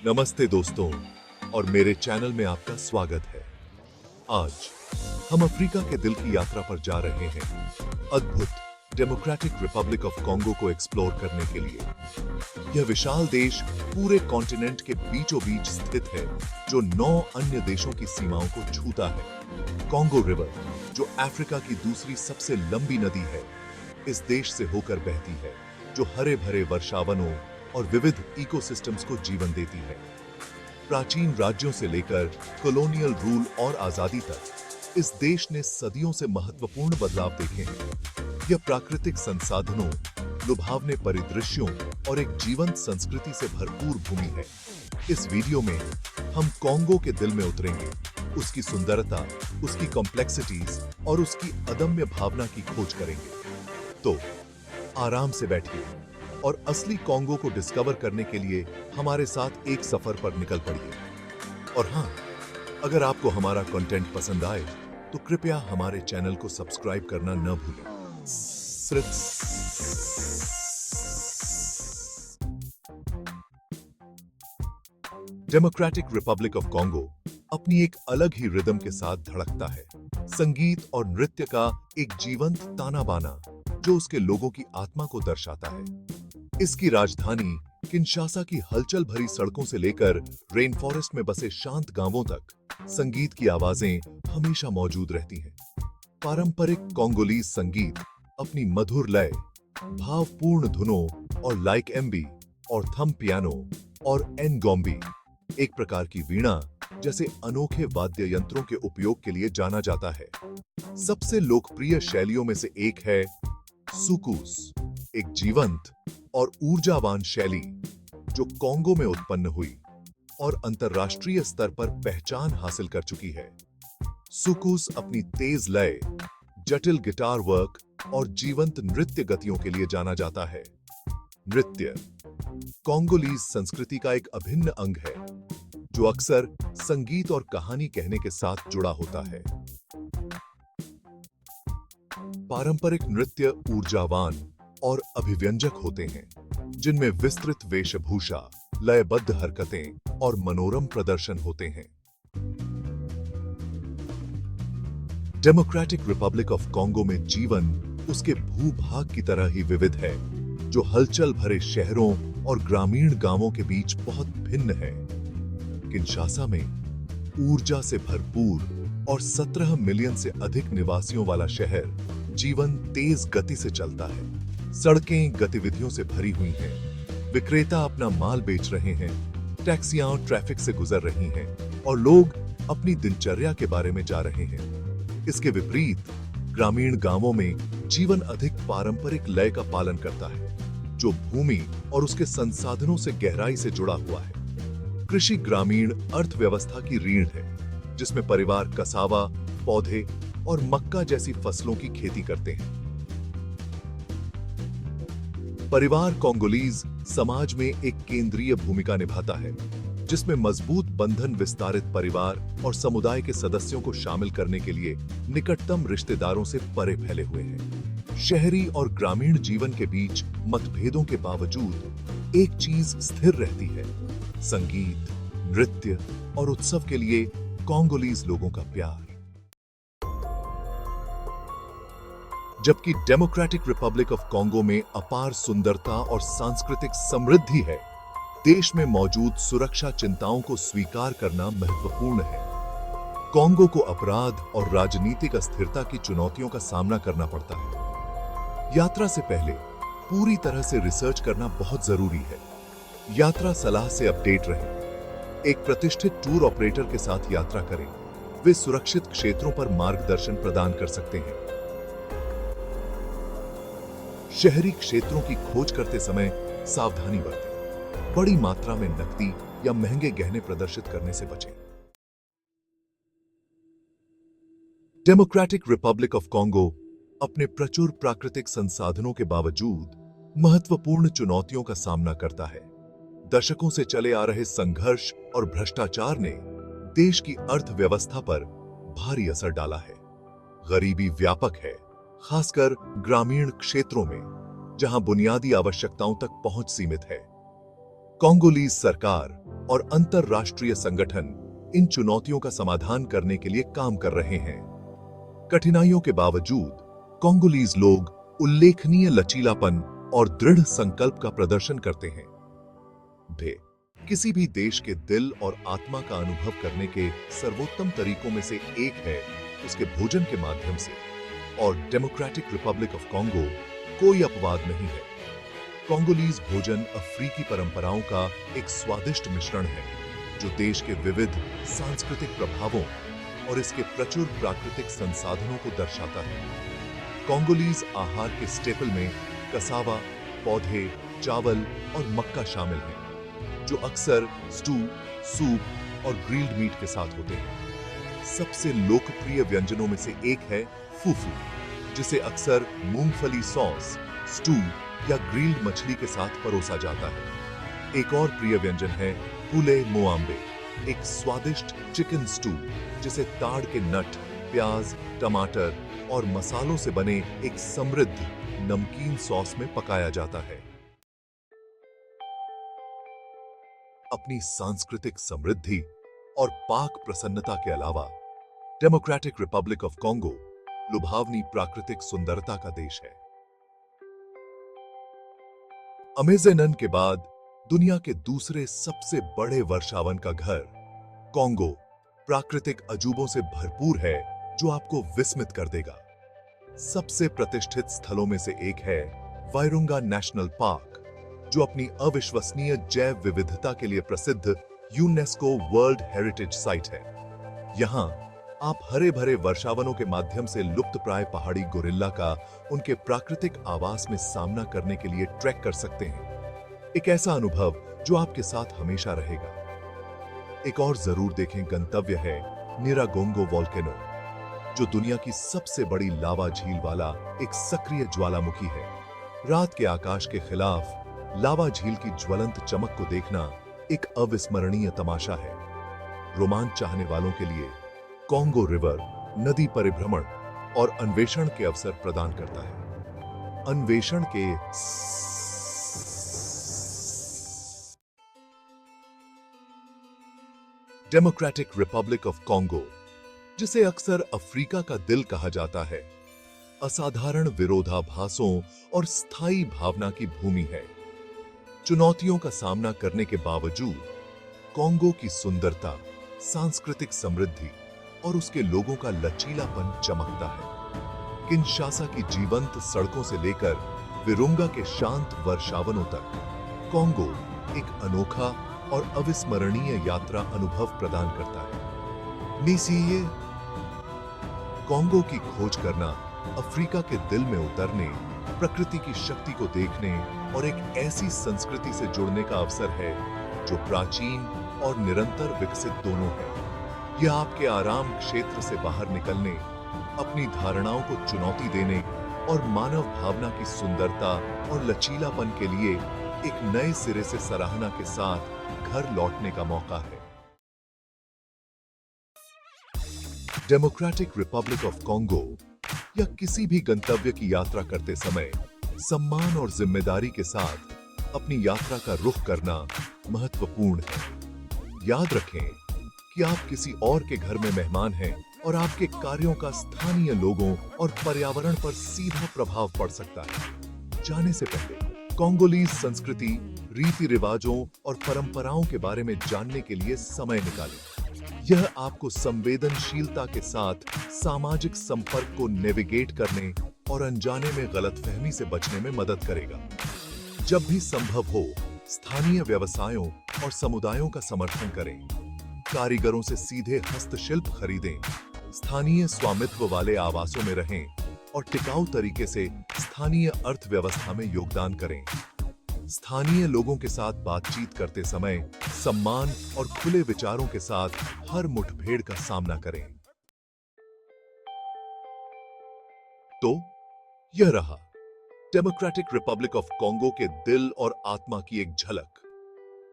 नमस्ते दोस्तों और मेरे चैनल में आपका स्वागत है। आज हम अफ्रीका के दिल की यात्रा पर जा रहे हैं, अद्भुत डेमोक्रेटिक रिपब्लिक ऑफ कॉन्गो को एक्सप्लोर करने के लिए। यह विशाल देश पूरे कॉन्टिनेंट के बीचों बीच स्थित है, जो 9 अन्य देशों की सीमाओं को छूता है। कॉन्गो रिवर, जो अफ्रीका की दूसरी सबसे लंबी नदी है, इस देश से होकर बहती है, जो हरे भरे वर्षावनों और विविध इकोसिस्टम्स को जीवन देती है। प्राचीन राज्यों से लेकर कॉलोनियल रूल और आजादी तक इस देश ने सदियों से महत्वपूर्ण बदलाव देखे हैं। यह प्राकृतिक संसाधनों, लुभावने परिदृश्यों और एक जीवंत संस्कृति से भरपूर भूमि है। इस वीडियो में हम कॉन्गो के दिल में उतरेंगे, उसकी सुंदरता, उसकी कॉम्प्लेक्सिटीज और उसकी अदम्य भावना की खोज करेंगे। तो आराम से बैठिए और असली कॉन्गो को डिस्कवर करने के लिए हमारे साथ एक सफर पर निकल पड़िए। और हाँ, अगर आपको हमारा कंटेंट पसंद आए तो कृपया हमारे चैनल को सब्सक्राइब करना न भूलें। डेमोक्रेटिक रिपब्लिक ऑफ कॉन्गो अपनी एक अलग ही रिदम के साथ धड़कता है। संगीत और नृत्य का एक जीवंत ताना बाना जो उसके लोगों की आत्मा को दर्शाता है। इसकी राजधानी किंशासा की हलचल भरी सड़कों से लेकर रेन फॉरेस्ट में बसे शांत गांवों तक संगीत की आवाजें हमेशा मौजूद रहती हैं। पारंपरिक कॉन्गोलीज संगीत अपनी मधुर लय, भावपूर्ण धुनों और लाइक एम्बी और थम पियानो और एनगोम्बी, एक प्रकार की वीणा जैसे अनोखे वाद्य यंत्रों के उपयोग के लिए जाना जाता है। सबसे लोकप्रिय शैलियों में से एक है सुकूस, एक जीवंत और ऊर्जावान शैली जो कॉन्गो में उत्पन्न हुई और अंतर्राष्ट्रीय स्तर पर पहचान हासिल कर चुकी है। सुकूस अपनी तेज लय, जटिल गिटार वर्क और जीवंत नृत्य गतियों के लिए जाना जाता है। नृत्य कॉन्गोलीज संस्कृति का एक अभिन्न अंग है, जो अक्सर संगीत और कहानी कहने के साथ जुड़ा होता है। पारंपरिक नृत्य ऊर्जावान और अभिव्यंजक होते हैं, जिनमें विस्तृत वेशभूषा, लयबद्ध हरकतें और मनोरम प्रदर्शन होते हैं। डेमोक्रेटिक रिपब्लिक ऑफ कॉन्गो में जीवन उसके भूभाग की तरह ही विविध है, जो हलचल भरे शहरों और ग्रामीण गांवों के बीच बहुत भिन्न है। किंशासा में ऊर्जा से भरपूर और 17 मिलियन से अधिक निवासियों वाला शहर जीवन तेज गति से चलता है। सड़कें गतिविधियों से भरी हुई हैं, विक्रेता अपना माल बेच रहे हैं, टैक्सियां ट्रैफिक से गुजर रही हैं और लोग अपनी दिनचर्या के बारे में जा रहे हैं। इसके विपरीत ग्रामीण गांवों में जीवन अधिक पारंपरिक लय का पालन करता है, जो भूमि और उसके संसाधनों से गहराई से जुड़ा हुआ है। कृषि ग्रामीण अर्थव्यवस्था की रीढ़ है, जिसमें परिवार कसावा, पौधे और मक्का जैसी फसलों की खेती करते हैं। परिवार कॉन्गोलीज समाज में एक केंद्रीय भूमिका निभाता है, जिसमें मजबूत बंधन विस्तारित परिवार और समुदाय के सदस्यों को शामिल करने के लिए निकटतम रिश्तेदारों से परे फैले हुए हैं। शहरी और ग्रामीण जीवन के बीच मतभेदों के बावजूद एक चीज स्थिर रहती है: संगीत, नृत्य और उत्सव के लिए कॉन्गोलीज लोगों का प्यार। जबकि डेमोक्रेटिक रिपब्लिक ऑफ कॉन्गो में अपार सुंदरता और सांस्कृतिक समृद्धि है, देश में मौजूद सुरक्षा चिंताओं को स्वीकार करना महत्वपूर्ण है। कॉन्गो को अपराध और राजनीतिक अस्थिरता की चुनौतियों का सामना करना पड़ता है। यात्रा से पहले पूरी तरह से रिसर्च करना बहुत जरूरी है। यात्रा सलाह से अपडेट रहें। एक प्रतिष्ठित टूर ऑपरेटर के साथ यात्रा करें। वे सुरक्षित क्षेत्रों पर मार्गदर्शन प्रदान कर सकते हैं। शहरी क्षेत्रों की खोज करते समय सावधानी बरतें। बड़ी मात्रा में नकदी या महंगे गहने प्रदर्शित करने से बचें। डेमोक्रेटिक रिपब्लिक ऑफ कॉन्गो अपने प्रचुर प्राकृतिक संसाधनों के बावजूद महत्वपूर्ण चुनौतियों का सामना करता है। दशकों से चले आ रहे संघर्ष और भ्रष्टाचार ने देश की अर्थव्यवस्था पर भारी असर डाला है। गरीबी व्यापक है, खासकर ग्रामीण क्षेत्रों में, जहां बुनियादी आवश्यकताओं तक पहुंच सीमित है। कोंगोलीज सरकार और अंतरराष्ट्रीय संगठन इन चुनौतियों का समाधान करने के लिए काम कर रहे हैं। कठिनाइयों के बावजूद कोंगोलीज लोग उल्लेखनीय लचीलापन और दृढ़ संकल्प का प्रदर्शन करते हैं। वे किसी भी देश के दिल और आत्मा का अनुभव करने के सर्वोत्तम तरीकों में से एक है उसके भोजन के माध्यम से, और डेमोक्रेटिक रिपब्लिक ऑफ कॉन्गो कोई अपवाद नहीं है। कोंगोलीज भोजन अफ्रीकी परंपराओं का एक स्वादिष्ट मिश्रण है जो देश के विविध सांस्कृतिक प्रभावों और इसके प्रचुर प्राकृतिक संसाधनों को दर्शाता है। कोंगोलीज आहार के स्टेपल में कसावा, पौधे, चावल और मक्का शामिल हैं, जो अक्सर स्टू, सूप और ग्रिल्ड मीट के साथ होते हैं। सबसे लोकप्रिय व्यंजनों में से एक है फूफू, जिसे अक्सर मूंगफली सॉस, स्टू या ग्रिल्ड मछली के साथ परोसा जाता है। एक और प्रिय व्यंजन है पुले मोआम्बे, एक स्वादिष्ट चिकन स्टू जिसे ताड़ के नट, प्याज, टमाटर और मसालों से बने एक समृद्ध नमकीन सॉस में पकाया जाता है। अपनी सांस्कृतिक समृद्धि और पाक प्रसन्नता के अलावा डेमोक्रेटिक रिपब्लिक ऑफ कॉन्गो लुभावनी प्राकृतिक सुंदरता का देश है। अमेज़न के बाद दुनिया के दूसरे सबसे बड़े वर्षावन का घर कॉन्गो प्राकृतिक अजूबों से भरपूर है जो आपको विस्मित कर देगा। सबसे प्रतिष्ठित स्थलों में से एक है वायरुंगा नेशनल पार्क, जो अपनी अविश्वसनीय जैव विविधता के लिए प्रसिद्ध यूनेस्को वर्ल्ड हेरिटेज साइट है। यहाँ आप हरे भरे वर्षावनों के माध्यम से लुप्तप्राय पहाड़ी गोरिल्ला का उनके प्राकृतिक आवास में सामना करने के लिए ट्रैक कर सकते हैं। एक ऐसा अनुभव जो आपके साथ हमेशा रहेगा। एक और जरूर देखें गंतव्य है निरागोंगो वोल्केनो, जो दुनिया की सबसे बड़ी लावा झील वाला एक सक्रिय ज्वालामुखी है। रात के आकाश के खिलाफ लावा झील की ज्वलंत चमक को देखना एक अविस्मरणीय तमाशा है। रोमांच चाहने वालों के लिए कॉन्गो रिवर नदी परिभ्रमण और अन्वेषण के अवसर प्रदान करता है। अन्वेषण के डेमोक्रेटिक रिपब्लिक ऑफ कॉन्गो, जिसे अक्सर अफ्रीका का दिल कहा जाता है, असाधारण विरोधाभासों और स्थायी भावना की भूमि है। चुनौतियों का सामना करने के बावजूद कॉन्गो की सुंदरता, सांस्कृतिक समृद्धि और उसके लोगों का लचीलापन चमकता है। किनशासा की जीवंत सड़कों से लेकर विरुंगा के शांत वर्षावनों तक, कॉन्गो एक अनोखा और अविस्मरणीय यात्रा अनुभव प्रदान करता है। नीसीए कॉन्गो की खोज करना अफ्रीका के दिल में उतरने, प्रकृति की शक्ति को देखने और एक ऐसी संस्कृति से जुड़ने का अवसर है जो प्राचीन और निरंतर विकसित दोनों है। यह आपके आराम क्षेत्र से बाहर निकलने, अपनी धारणाओं को चुनौती देने और मानव भावना की सुंदरता और लचीलापन के लिए एक नए सिरे से सराहना के साथ घर लौटने का मौका है। डेमोक्रेटिक रिपब्लिक ऑफ कॉन्गो या किसी भी गंतव्य की यात्रा करते समय सम्मान और जिम्मेदारी के साथ अपनी यात्रा का रुख करना महत्वपूर्ण है। याद रखें कि आप किसी और के घर में मेहमान हैं और आपके कार्यों का स्थानीय लोगों और पर्यावरण पर सीधा प्रभाव पड़ सकता है। जाने से पहले कोंगोलीज संस्कृति, रीति रिवाजों और परंपराओं के बारे में जानने के लिए समय निकालें। यह आपको संवेदनशीलता के साथ सामाजिक संपर्क को नेविगेट करने और अनजाने में गलतफहमी से बचने में मदद करेगा। जब भी संभव हो, स्थानीय व्यवसायों और समुदायों का समर्थन करें। कारीगरों से सीधे हस्तशिल्प खरीदें, स्थानीय स्वामित्व वाले आवासों में रहें और टिकाऊ तरीके से स्थानीय अर्थव्यवस्था में योगदान करें। स्थानीय लोगों के साथ बातचीत करते समय सम्मान और खुले विचारों के साथ हर मुठभेड़ का सामना करें। तो यह रहा डेमोक्रेटिक रिपब्लिक ऑफ कॉन्गो के दिल और आत्मा की एक झलक।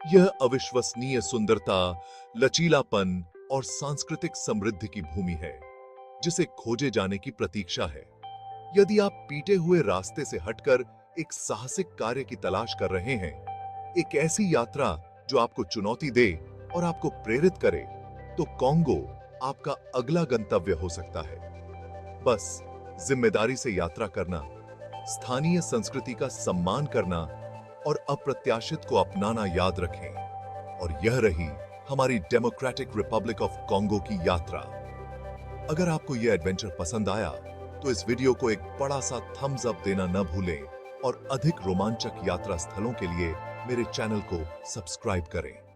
यह अविश्वसनीय सुंदरता, लचीलापन और सांस्कृतिक समृद्धि की भूमि है जिसे खोजे जाने की प्रतीक्षा है। यदि आप पीटे हुए रास्ते से हटकर एक साहसिक कार्य की तलाश कर रहे हैं, एक ऐसी यात्रा जो आपको चुनौती दे और आपको प्रेरित करे, तो कॉन्गो आपका अगला गंतव्य हो सकता है। बस जिम्मेदारी से यात्रा करना, स्थानीय संस्कृति का सम्मान करना और अप्रत्याशित को अपनाना याद रखें। और यह रही हमारी डेमोक्रेटिक रिपब्लिक ऑफ कॉन्गो की यात्रा। अगर आपको यह एडवेंचर पसंद आया तो इस वीडियो को एक बड़ा सा थम्स अप देना न भूलें और अधिक रोमांचक यात्रा स्थलों के लिए मेरे चैनल को सब्सक्राइब करें।